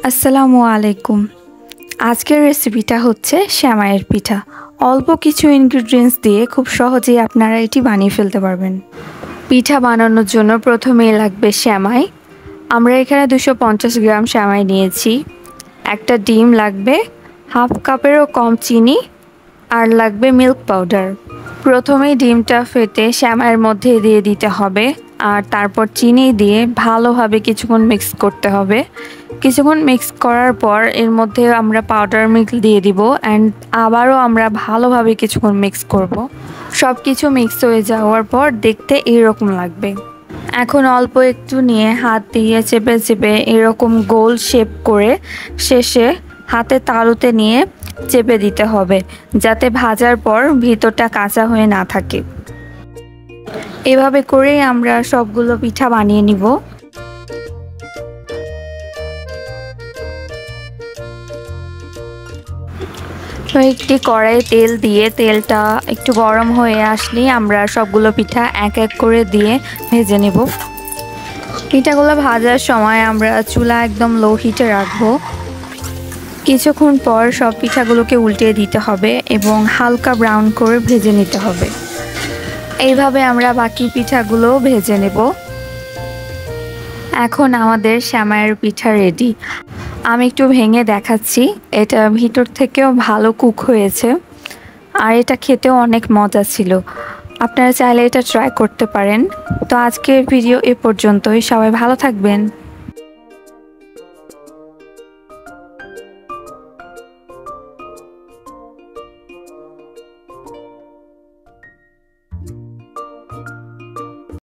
আসসালামু আলাইকুম। আজকের রেসিপিটা হচ্ছে সেমাইয়ের পিঠা। অল্প কিছু ইনগ্রিডিয়েন্টস দিয়ে খুব সহজেই আপনারা এটি বানিয়ে ফেলতে পারবেন। পিঠা বানানোর জন্য প্রথমেই লাগবে সেমাই। আমরা এখানে 250 গ্রাম সেমাই নিয়েছি। একটা ডিম লাগবে, হাফ কাপেরও কম চিনি, আর লাগবে মিল্ক পাউডার। প্রথমেই ডিমটা ফেটে সেমাইয়ের মধ্যে দিয়ে দিতে হবে, আর তারপর চিনি দিয়ে ভালোভাবে কিছুক্ষণ মিক্স করতে হবে। কিছুক্ষণ মিক্স করার পর এর মধ্যে আমরা পাউডার মিল্ক দিয়ে দিব অ্যান্ড আবারও আমরা ভালোভাবে কিছুক্ষণ মিক্স করব। সব কিছু মিক্স হয়ে যাওয়ার পর দেখতে এরকম লাগবে। এখন অল্প একটু নিয়ে হাত দিয়ে চেপে চেপে এরকম গোল শেপ করে শেষে হাতে তালুতে নিয়ে চেপে দিতে হবে, যাতে ভাজার পর ভিতরটা কাঁচা হয়ে না থাকে। এভাবে করেই আমরা সবগুলো পিঠা বানিয়ে নিব। তো একটি কড়াইয়ে তেল দিয়ে তেলটা একটু গরম হয়ে আসলেই আমরা সবগুলো পিঠা এক এক করে দিয়ে ভেজে নেব। পিঠাগুলো ভাজার সময় আমরা চুলা একদম লো হিটে রাখবো। কিছুক্ষণ পর সব পিঠাগুলোকে উল্টে দিতে হবে এবং হালকা ব্রাউন করে ভেজে নিতে হবে। এইভাবে আমরা বাকি পিঠাগুলো ভেজে নেব। এখন আমাদের সেমাইয়ের পিঠা রেডি। আমি একটু ভেঙে দেখাচ্ছি, এটা ভিতর থেকেও ভালো কুক হয়েছে আর এটা খেতেও অনেক মজা ছিল। আপনারা চাইলে এটা ট্রাই করতে পারেন। তো আজকের ভিডিও এ পর্যন্তই। সবাই ভালো থাকবেন।